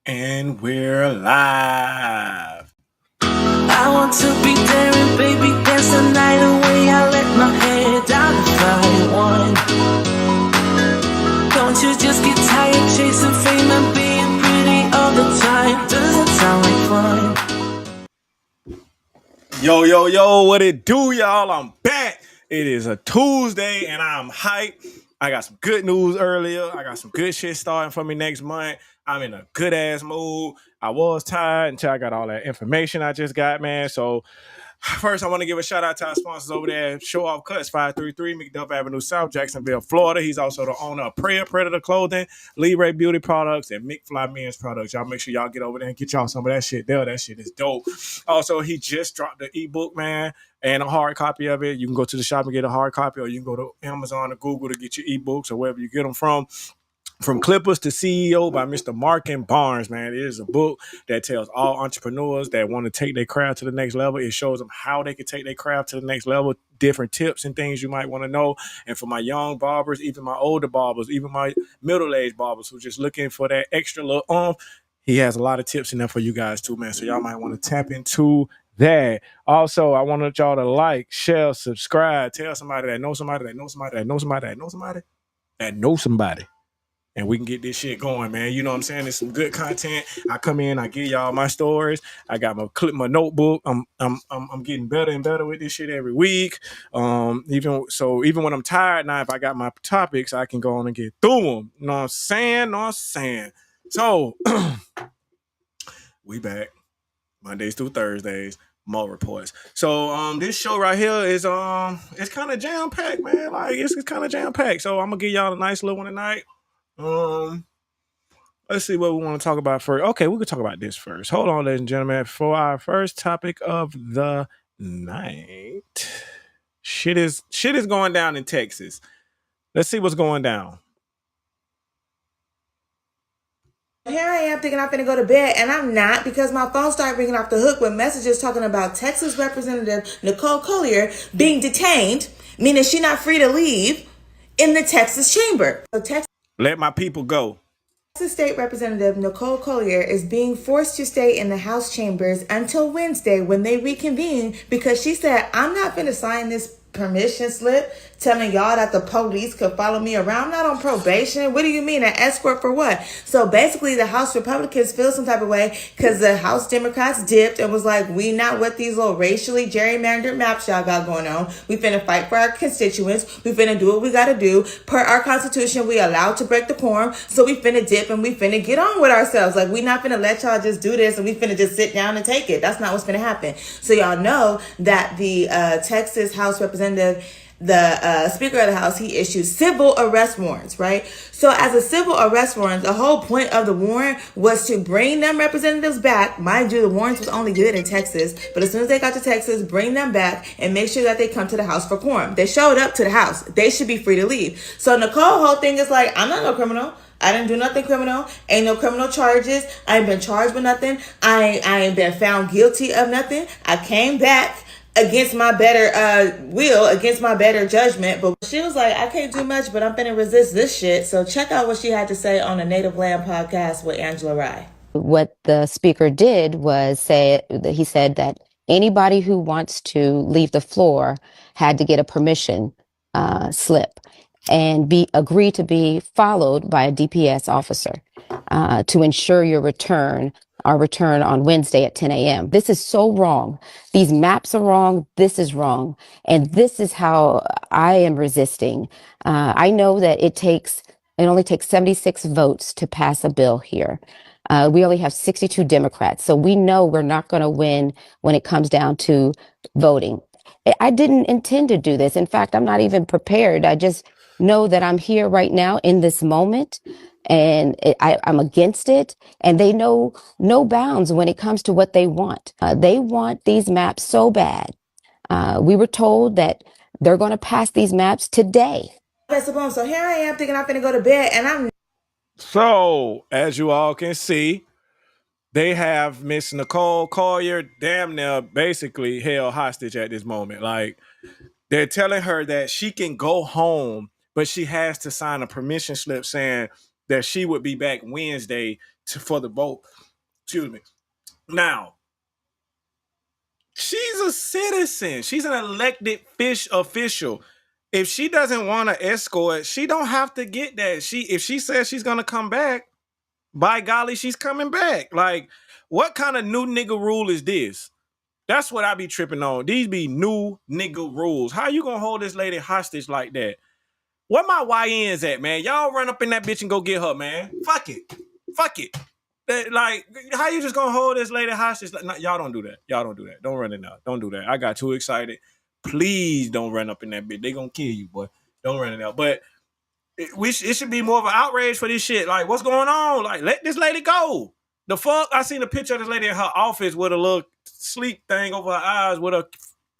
And we're live. I want to be there and baby dance the night away. I let my head down to find one. Don't you just get tired chasing fame and being pretty all the time? Doesn't sound like fun. Yo, what it do, y'all? I'm back. It is a Tuesday and I'm hyped. I got some good news earlier. I got some good shit starting for me next month. I'm in a good ass mood. I was tired until I got all that information I just got, man. So first, I want to give a shout out to our sponsors over there. Show Off Cuts, 533 McDuff Avenue South, Jacksonville, Florida. He's also the owner of Prayer Predator Clothing, Libre Beauty Products, and McFly Men's Products. Y'all make sure y'all get over there and get y'all some of that shit there. That shit is dope. Also, he just dropped the ebook, man, and a hard copy of it. You can go to the shop and get a hard copy, or you can go to Amazon or Google to get your ebooks or wherever you get them from. From Clippers to CEO by Mr. Markin Barnes, man. It is a book that tells all entrepreneurs that want to take their craft to the next level. It shows them how they can take their craft to the next level, different tips and things you might want to know. And for my young barbers, even my older barbers, even my middle-aged barbers who just looking for that extra little he has a lot of tips in there for you guys too, man. So y'all might want to tap into that. Also, I want y'all to like, share, subscribe, tell somebody that knows somebody that knows somebody that knows somebody that knows somebody that knows somebody. And we can get this shit going, man. You know what I'm saying? It's some good content. I come in, I give y'all my stories. I got my notebook. I'm getting better and better with this shit every week. Even when I'm tired now, if I got my topics, I can go on and get through them. You know what I'm saying? So we back Mondays through Thursdays. Moe Reports. So this show right here is it's kind of jam packed, man. Like it's kind of jam packed. So I'm gonna give y'all a nice little one tonight. Let's see what we want to talk about first. Okay, we could talk about this first. Hold on, ladies and gentlemen. For our first topic of the night, shit is going down in Texas. Let's see what's going down. Here I am thinking I'm finna go to bed, and I'm not, because my phone started ringing off the hook with messages talking about Texas Representative Nicole Collier being detained, meaning she's not free to leave, in the Texas chamber. So Let my people go. Texas State Representative Nicole Collier is being forced to stay in the House chambers until Wednesday when they reconvene, because she said, I'm not finna sign this permission slip telling y'all that the police could follow me around. I'm not on probation. What do you mean, an escort for what? So basically the House Republicans feel some type of way because the House Democrats dipped and was like, we not with these little racially gerrymandered maps y'all got going on. We finna fight for our constituents. We finna do what we gotta do. Per our constitution, we allowed to break the quorum. So we finna dip and we finna get on with ourselves. Like, we not finna let y'all just do this and we finna just sit down and take it. That's not what's finna happen. So y'all know that the Texas House Representative, the Speaker of the House, he issues civil arrest warrants, right? So as a civil arrest warrant, the whole point of the warrant was to bring them representatives back. Mind you, the warrants was only good in Texas, but as soon as they got to Texas, bring them back and make sure that they come to the House for quorum. They showed up to the House. They should be free to leave. So Nicole, whole thing is like, I'm not no criminal. I didn't do nothing criminal. Ain't no criminal charges. I ain't been charged with nothing. I ain't been found guilty of nothing. I came back against my better will, against my better judgment. But she was like, I can't do much, but I'm finna resist this shit. So check out what she had to say on the Native Land podcast with Angela Rye. What the speaker did was say that he said that anybody who wants to leave the floor had to get a permission slip and agree to be followed by a DPS officer to ensure your return on Wednesday at 10 a.m. This is so wrong. These maps are wrong. This is wrong. And this is how I am resisting. I know that it only takes 76 votes to pass a bill here. We only have 62 Democrats. So we know we're not going to win when it comes down to voting. I didn't intend to do this. In fact, I'm not even prepared. I just know that I'm here right now in this moment, and I'm against it. And they know no bounds when it comes to what they want. They want these maps so bad. We were told that they're going to pass these maps today. So here I am thinking I'm finna go to bed, and I'm. So as you all can see, they have Miss Nicole Collier damn near basically held hostage at this moment. Like, they're telling her that she can go home, but she has to sign a permission slip saying that she would be back Wednesday for the vote. Excuse me. Now, she's a citizen. She's an elected official. If she doesn't want to escort, she don't have to get that. If she says she's gonna come back, by golly, she's coming back. Like, what kind of new nigga rule is this? That's what I be tripping on. These be new nigga rules. How you gonna hold this lady hostage like that? Where my YNs at, man? Y'all run up in that bitch and go get her, man. Fuck it. Fuck it. Like, how you just gonna hold this lady hostage? Like, no, y'all don't do that. Y'all don't do that. Don't run it now. Don't do that. I got too excited. Please don't run up in that bitch. They gonna kill you, boy. Don't run it out. But it should be more of an outrage for this shit. Like, what's going on? Like, let this lady go. The fuck? I seen a picture of this lady in her office with a little sleep thing over her eyes with her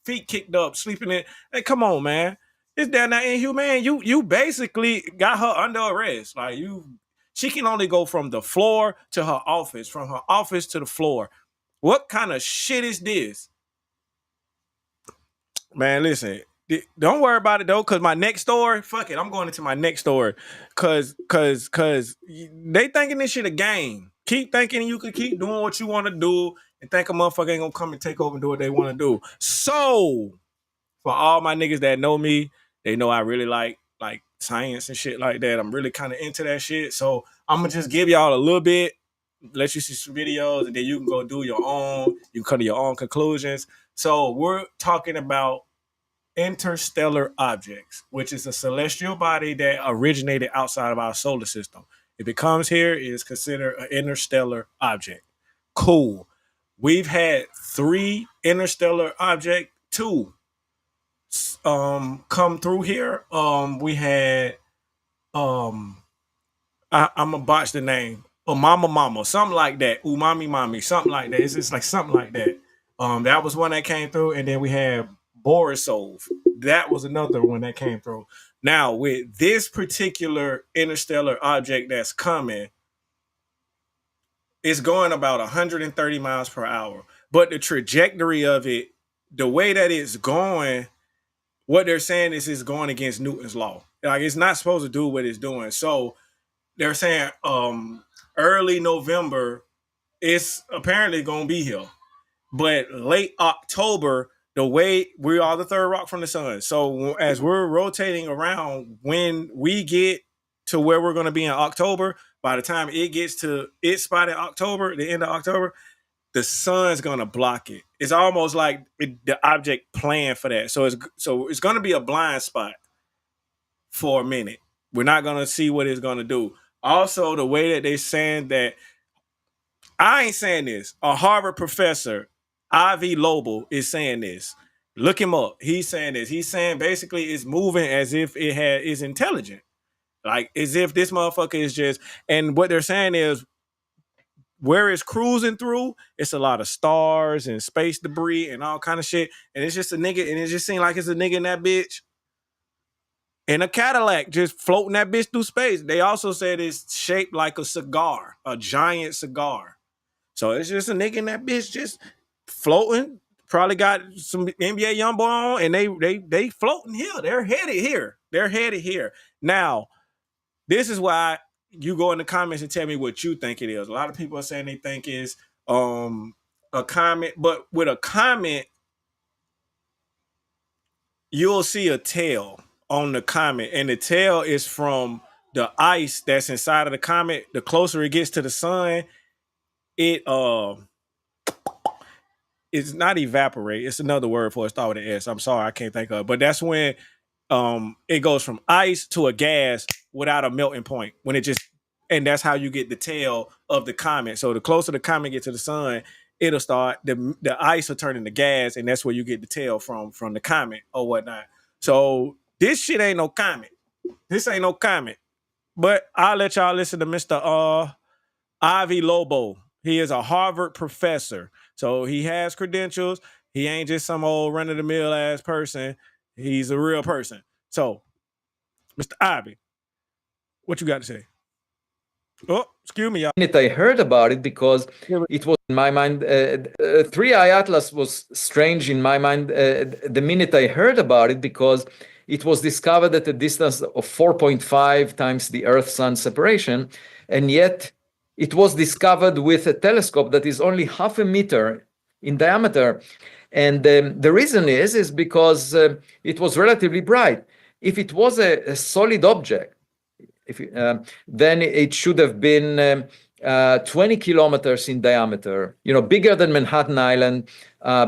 feet kicked up, sleeping in. Hey, come on, man. It's down there inhumane. You basically got her under arrest. Like, she can only go from the floor to her office, from her office to the floor. What kind of shit is this? Man, listen. Don't worry about it though, cause my next story, fuck it, I'm going into my next story, cause they thinking this shit a game. Keep thinking you could keep doing what you want to do, and think a motherfucker ain't gonna come and take over and do what they want to do. So, for all my niggas that know me, they know I really like science and shit like that. I'm really kind of into that shit. So I'm gonna just give y'all a little bit, let you see some videos, and then you can go do your own. You can come to your own conclusions. So we're talking about interstellar objects, which is a celestial body that originated outside of our solar system. If it comes here, it is considered an interstellar object. Cool. We've had 3 interstellar object, 2 come through here. We had I'm gonna botch the name. Mama, something like that. Umami, something like that. It's just like something like that. That was one that came through, and then we had Borisov. That was another one that came through. Now, with this particular interstellar object that's coming, it's going about 130 miles per hour. But the trajectory of it, the way that it's going, what they're saying is it's going against Newton's law. Like, it's not supposed to do what it's doing. So they're saying early November, it's apparently going to be here. But late October, the way we are the third rock from the sun. So as we're rotating around, when we get to where we're going to be in October, by the time it gets to its spot in October, the end of October, the sun's going to block it. It's almost like the object planned for that. So it's going to be a blind spot for a minute. We're not going to see what it's going to do. Also, the way that they're saying that, I ain't saying this. A Harvard professor, Ivy Lobel, is saying this. Look him up. He's saying this. He's saying basically it's moving as if it is intelligent. Like, as if this motherfucker is just, and what they're saying is, where it's cruising through, it's a lot of stars and space debris and all kind of shit. And it's just a nigga, and it just seems like it's a nigga in that bitch in a Cadillac just floating that bitch through space. They also said it's shaped like a cigar, a giant cigar. So it's just a nigga in that bitch just floating. Probably got some NBA Youngboy on, and they floating here. They're headed here. They're headed here. Now, this is why you go in the comments and tell me what you think it is. A lot of people are saying they think it's a comet, but with a comet, you'll see a tail on the comet, and the tail is from the ice that's inside of the comet. The closer it gets to the sun, it's not evaporate. It's another word for it. Start with an S. I'm sorry, I can't think of it. But that's when it goes from ice to a gas without a melting point. When it just, and that's how you get the tail of the comet. So the closer the comet gets to the sun, it'll start, the ice will turn into gas, and that's where you get the tail from the comet or whatnot. So this shit ain't no comet. This ain't no comet. But I'll let y'all listen to Mr. Ivy Lobo. He is a Harvard professor. So he has credentials. He ain't just some old run-of-the-mill ass person. He's a real person. So, Mr. Ivy, what you got to say? Oh, excuse me, y'all. I heard about it because it was in my mind. 3i Atlas was strange in my mind the minute I heard about it, because it was discovered at a distance of 4.5 times the Earth-Sun separation, and yet it was discovered with a telescope that is only half a meter in diameter. And the reason is because it was relatively bright. If it was a solid object, then it should have been 20 kilometers in diameter, bigger than Manhattan Island,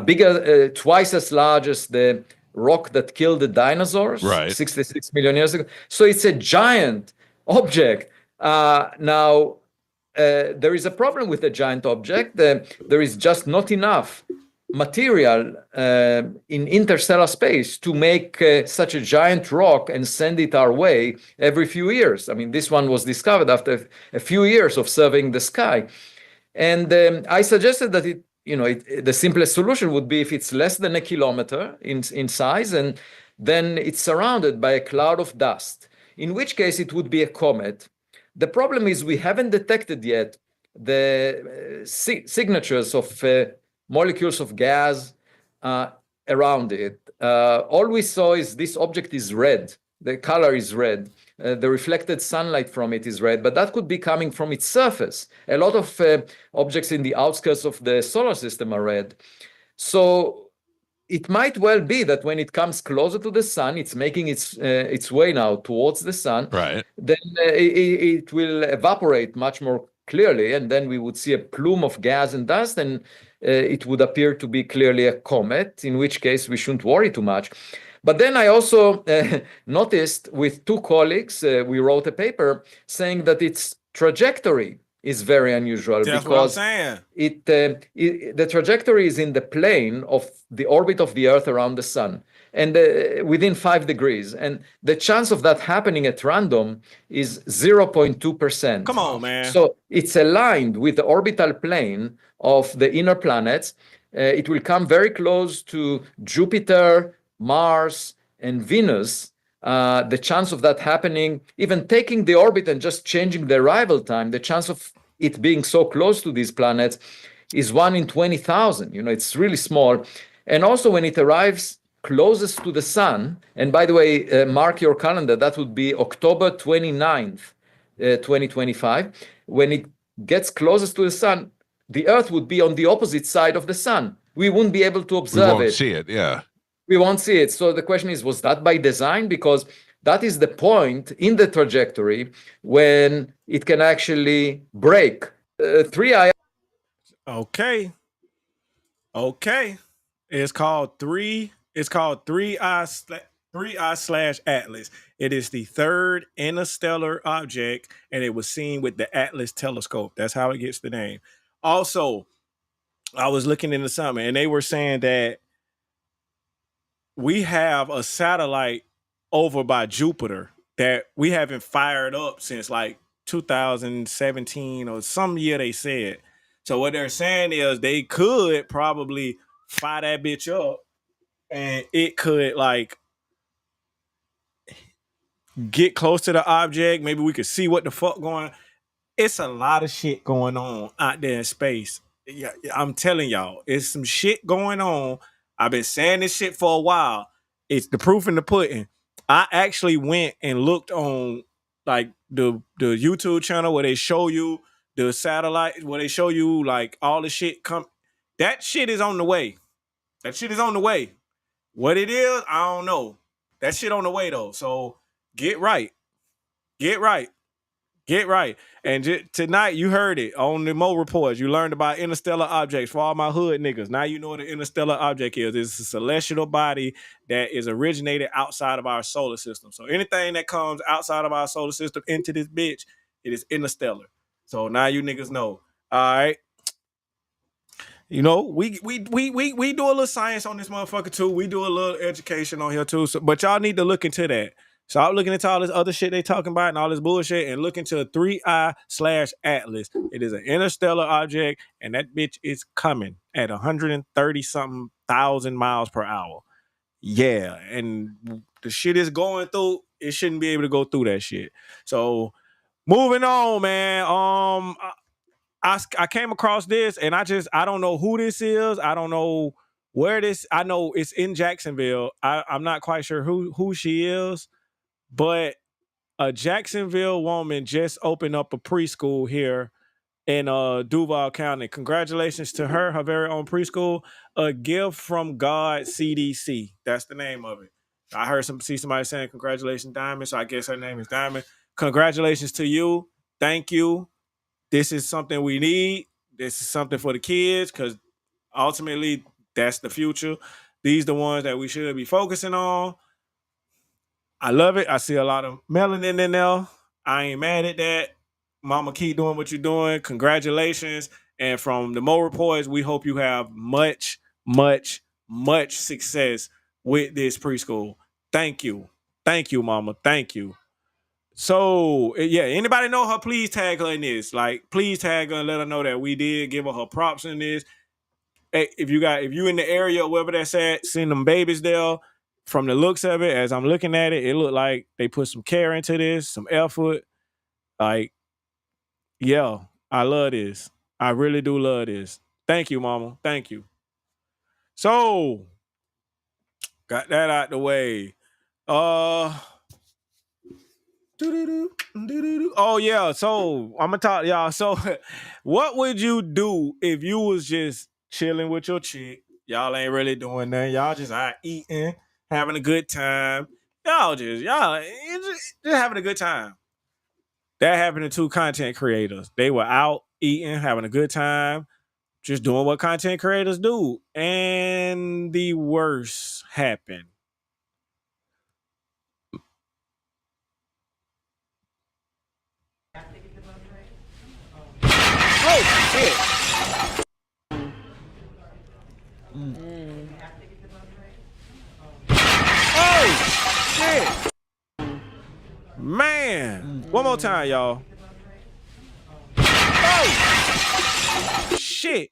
bigger, twice as large as the rock that killed the dinosaurs 66 million years ago. So it's a giant object. Now, there is a problem with a giant object. There is just not enough material in interstellar space to make such a giant rock and send it our way every few years. I mean, this one was discovered after a few years of surveying the sky. And I suggested that the simplest solution would be if it's less than a kilometer in size, and then it's surrounded by a cloud of dust, in which case it would be a comet. The problem is we haven't detected yet the signatures of molecules of gas around it. All we saw is this object is red. The color is red. The reflected sunlight from it is red, but that could be coming from its surface. A lot of objects in the outskirts of the solar system are red. So it might well be that when it comes closer to the sun, it's making its way now towards the sun. Right. Then it will evaporate much more clearly, and then we would see a plume of gas and dust, and it would appear to be clearly a comet, in which case we shouldn't worry too much. But then I also noticed with two colleagues, we wrote a paper saying that its trajectory is very unusual. That's because what I'm saying. The trajectory is in the plane of the orbit of the Earth around the sun, and within 5 degrees. And the chance of that happening at random is 0.2%. Come on, man. So it's aligned with the orbital plane of the inner planets. It will come very close to Jupiter, Mars, and Venus. The chance of that happening, even taking the orbit and just changing the arrival time, the chance of it being so close to these planets is 1 in 20,000. It's really small. And also when it arrives closest to the sun, and by the way, mark your calendar, that would be October 29th, 2025. When it gets closest to the sun, the Earth would be on the opposite side of the sun. We wouldn't be able to observe it. We won't see it, yeah. We won't see it. So the question is, was that by design? Because that is the point in the trajectory when it can actually break 3I. Okay. It's called 3I/Atlas. It is the third interstellar object, and it was seen with the Atlas telescope. That's how it gets the name. Also, I was looking into something, and they were saying that we have a satellite over by Jupiter that we haven't fired up since like 2017 or some year, they said. So what they're saying is they could probably fire that bitch up, and it could like get close to the object. Maybe we could see what the fuck going on. It's a lot of shit going on out there in space. Yeah, I'm telling y'all, it's some shit going on. I've been saying this shit for a while. It's the proof in the pudding. I actually went and looked on like the YouTube channel where they show you the satellite, where they show you like all the shit come. That shit is on the way. What it is, I don't know. That shit on the way though. So get right. And tonight you heard it on the Moe Reports. You learned about interstellar objects for all my hood niggas. Now you know what an interstellar object is. It's a celestial body that is originated outside of our solar system. So anything that comes outside of our solar system into this bitch, it is interstellar. So now you niggas know. All right. We do a little science on this motherfucker too. We do a little education on here too. So, but y'all need to look into that. Stop looking into all this other shit they talking about and all this bullshit, and look into 3I/Atlas. It is an interstellar object, and that bitch is coming at 130-something thousand miles per hour. Yeah, and the shit is going through. It shouldn't be able to go through that shit. So moving on, man. I came across this, and I don't know who this is. I don't know where this, I know it's in Jacksonville. I'm not quite sure who she is, but a Jacksonville woman just opened up a preschool here in Duval County. Congratulations to her very own preschool. A gift from God CDC. That's the name of it. I heard see somebody saying congratulations, Diamond. So I guess her name is Diamond. Congratulations to you. Thank you. This is something we need. This is something for the kids because ultimately that's the future. These the ones that we should be focusing on. I love it. I see a lot of melanin in there. I ain't mad at that. Mama, keep doing what you're doing. Congratulations. And from the Moe Reports, we hope you have much, much, much success with this preschool. Thank you. Thank you, Mama. Thank you. So, yeah, anybody know her, please tag her in this. Like, please tag her and let her know that we did give her props in this. Hey, if you in the area or wherever that's at, send them babies there. From the looks of it, as I'm looking at it, it looked like they put some care into this, some effort. Like, yeah, I love this. I really do love this. Thank you, Mama. Thank you. So, got that out the way. Oh yeah, so I'm gonna talk y'all. So, what would you do if you was just chilling with your chick? Y'all ain't really doing nothing. Y'all just out eating, having a good time. Y'all just having a good time. That happened to two content creators. They were out eating, having a good time, just doing what content creators do, and the worst happened. Oh shit! Oh shit! Man, one more time, y'all. Oh shit,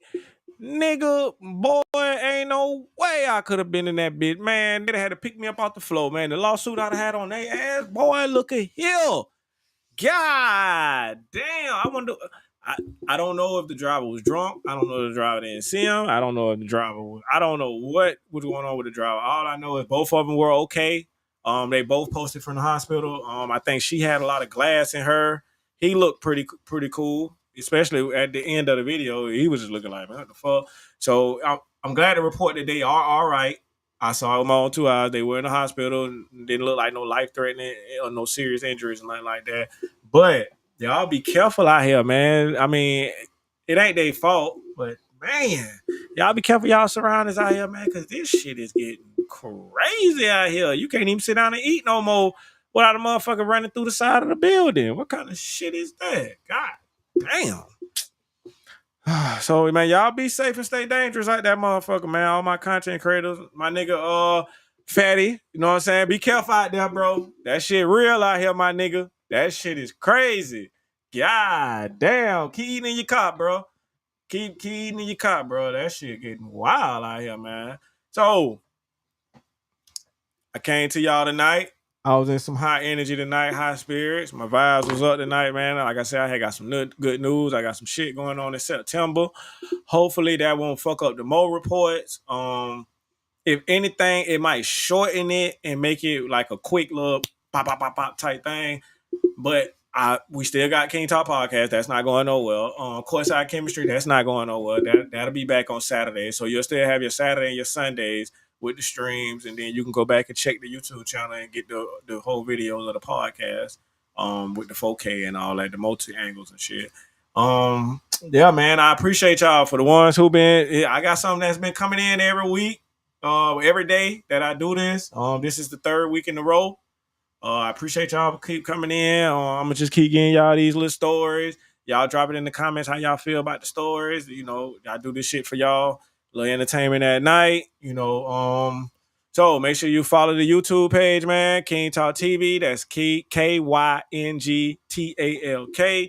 nigga, boy, ain't no way I could have been in that bitch, man. They had to pick me up off the floor, man. The lawsuit I'd have had on their ass, boy. Look at here. God damn, I wonder. I don't know if the driver was drunk. I don't know if the driver didn't see him. I don't know if the driver was. I don't know what was going on with the driver. All I know is both of them were okay. They both posted from the hospital. I think she had a lot of glass in her. He looked pretty cool, especially at the end of the video. He was just looking like, man, what the fuck? So I'm glad to report that they are all right. I saw them on 2 hours. They were in the hospital. Didn't look like no life threatening or no serious injuries and nothing like that. But y'all be careful out here, man. I mean, it ain't their fault, but man, y'all be careful y'all surroundings out here, man, because this shit is getting crazy out here. You can't even sit down and eat no more without a motherfucker running through the side of the building. What kind of shit is that? God damn. So, man, y'all be safe and stay dangerous like that motherfucker, man. All my content creators, my nigga, Fatty, you know what I'm saying? Be careful out there, bro. That shit real out here, my nigga. That shit is crazy. God damn. Keep eating in your cop, bro. Keep eating in your cop, bro. That shit getting wild out here, man. So, I came to y'all tonight. I was in some high energy tonight, high spirits. My vibes was up tonight, man. Like I said, I had got some good news. I got some shit going on in September. Hopefully that won't fuck up the Moe Reports. If anything, it might shorten it and make it like a quick little pop type thing. But we still got Kyng Talk Podcast. That's not going nowhere. Courtside Chemistry, that's not going nowhere. That'll be back on Saturday. So you'll still have your Saturday and your Sundays with the streams, and then you can go back and check the YouTube channel and get the whole videos of the podcast with the 4K and all that, the multi angles and shit. Yeah, man, I appreciate y'all for the ones who been. I got something that's been coming in every week, every day that I do this. This is the 3rd week in a row. I appreciate y'all keep coming in. I'm gonna just keep getting y'all these little stories. Y'all drop it in the comments how y'all feel about the stories. You know, I do this shit for y'all. Little entertainment at night. You know, so make sure you follow the YouTube page, man. Kyng Talk TV. That's KYNGTALK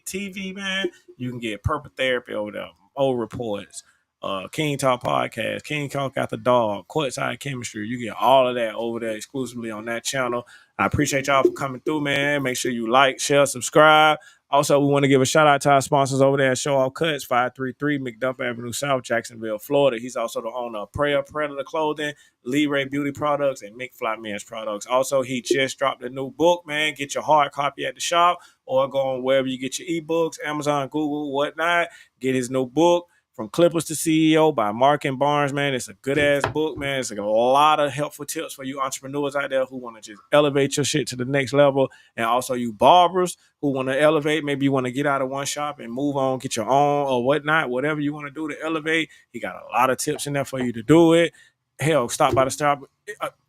TV, man. You can get purple therapy over there. Moe Reports. Kyng Talk Podcast, Kyng Talk After Dog, Courtside Chemistry. You get all of that over there exclusively on that channel. I appreciate y'all for coming through, man. Make sure you like, share, subscribe. Also, we want to give a shout out to our sponsors over there at Show Off Cuts, 533 McDuff Avenue South, Jacksonville, Florida. He's also the owner of Prayer Predator Clothing, Lee Ray Beauty Products, and McFly Men's Products. Also, he just dropped a new book, man. Get your hard copy at the shop or go on wherever you get your ebooks, Amazon, Google, whatnot. Get his new book, From Clippers to CEO by Mark and Barnes, man. It's a good-ass book, man. It's a lot of helpful tips for you entrepreneurs out there who want to just elevate your shit to the next level. And also you barbers who want to elevate. Maybe you want to get out of one shop and move on, get your own or whatnot, whatever you want to do to elevate. He got a lot of tips in there for you to do it. Hell, stop by the shop.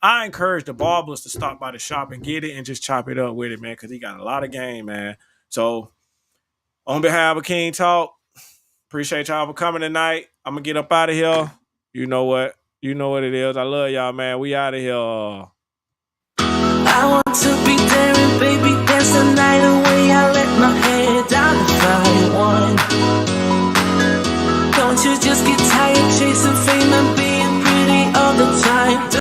I encourage the barbers to stop by the shop and get it and just chop it up with it, man, because he got a lot of game, man. So on behalf of Kyng Talk, appreciate y'all for coming tonight. I'm going to get up out of here. You know what? You know what it is. I love y'all, man. We out of here. I want to be there and baby dancing